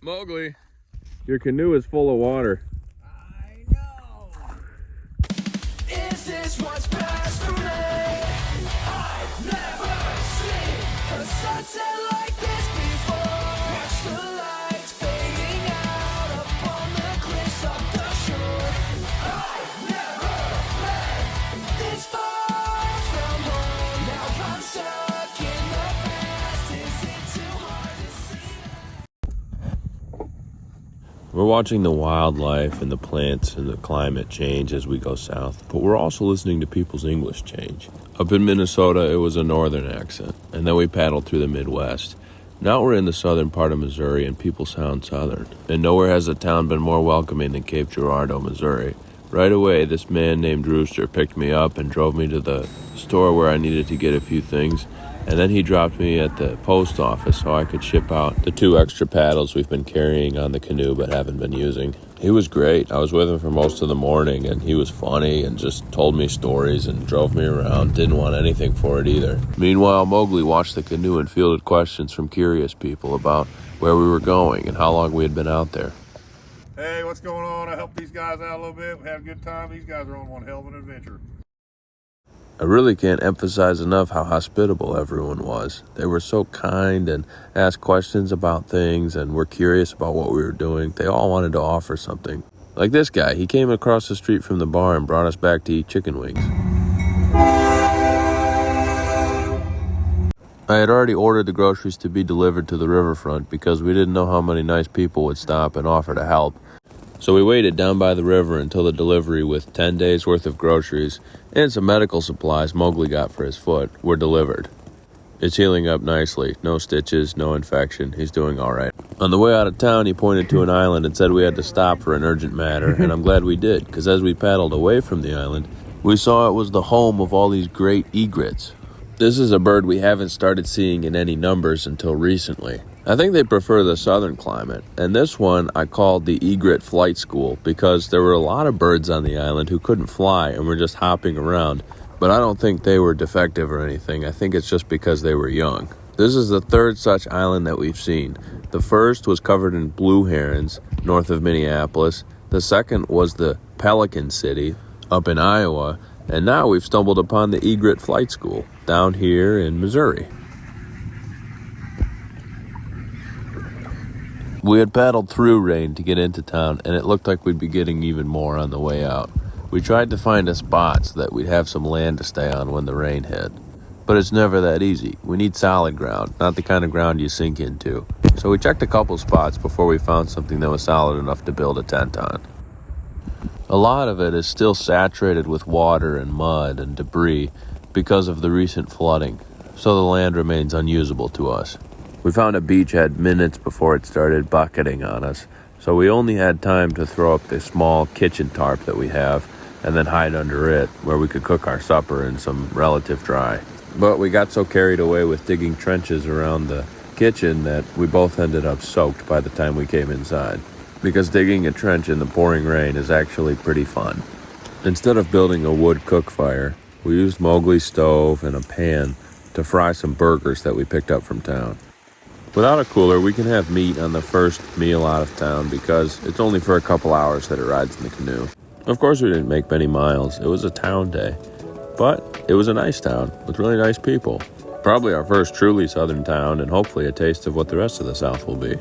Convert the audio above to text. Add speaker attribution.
Speaker 1: Mowgli, your canoe is full of water.
Speaker 2: I know. Is this what's best for me? I've never seen a sunset like this before. Watch the lights fading out upon the cliffs of the shore. I've never been this far from home. Now I'm stuck in the past. Is it too hard to see?
Speaker 1: We're watching the wildlife and the plants and the climate change as we go south, but we're also listening to people's English change. Up in Minnesota, it was a northern accent, and then we paddled through the Midwest. Now we're in the southern part of Missouri, and people sound southern. And nowhere has a town been more welcoming than Cape Girardeau, Missouri. Right away, this man named Rooster picked me up and drove me to the store where I needed to get a few things. And then he dropped me at the post office so I could ship out the 2 extra paddles we've been carrying on the canoe but haven't been using. He was great. I was with him for most of the morning, and he was funny and just told me stories and drove me around. Didn't want anything for it either. Meanwhile, Mowgli watched the canoe and fielded questions from curious people about where we were going and how long we had been out there.
Speaker 3: Hey, what's going on? I helped these guys out a little bit. We had a good time. These guys are on one hell of an adventure.
Speaker 1: I really can't emphasize enough how hospitable everyone was. They were so kind and asked questions about things and were curious about what we were doing. They all wanted to offer something. Like this guy, he came across the street from the bar and brought us back to eat chicken wings. I had already ordered the groceries to be delivered to the riverfront because we didn't know how many nice people would stop and offer to help. So we waited down by the river until the delivery with 10 days worth of groceries and some medical supplies Mowgli got for his foot were delivered. It's healing up nicely. No stitches, no infection. He's doing all right. On the way out of town, he pointed to an island and said we had to stop for an urgent matter, and I'm glad we did, because as we paddled away from the island, we saw it was the home of all these great egrets. This is a bird we haven't started seeing in any numbers until recently. I think they prefer the southern climate, and this one I called the Egret Flight School because there were a lot of birds on the island who couldn't fly and were just hopping around, but I don't think they were defective or anything. I think it's just because they were young. This is the 3rd such island that we've seen. The first was covered in blue herons north of Minneapolis. The second was the Pelican City up in Iowa, and now we've stumbled upon the Egret Flight School down here in Missouri. We had paddled through rain to get into town, and it looked like we'd be getting even more on the way out. We tried to find a spot so that we'd have some land to stay on when the rain hit. But it's never that easy. We need solid ground, not the kind of ground you sink into. So we checked a couple spots before we found something that was solid enough to build a tent on. A lot of it is still saturated with water and mud and debris because of the recent flooding, so the land remains unusable to us. We found a beachhead minutes before it started bucketing on us, so we only had time to throw up this small kitchen tarp that we have and then hide under it where we could cook our supper in some relative dry. But we got so carried away with digging trenches around the kitchen that we both ended up soaked by the time we came inside, because digging a trench in the pouring rain is actually pretty fun. Instead of building a wood cook fire, we used Mowgli's stove and a pan to fry some burgers that we picked up from town. Without a cooler, we can have meat on the first meal out of town because it's only for a couple hours that it rides in the canoe. Of course, we didn't make many miles. It was a town day. But it was a nice town with really nice people. Probably our first truly southern town, and hopefully a taste of what the rest of the South will be.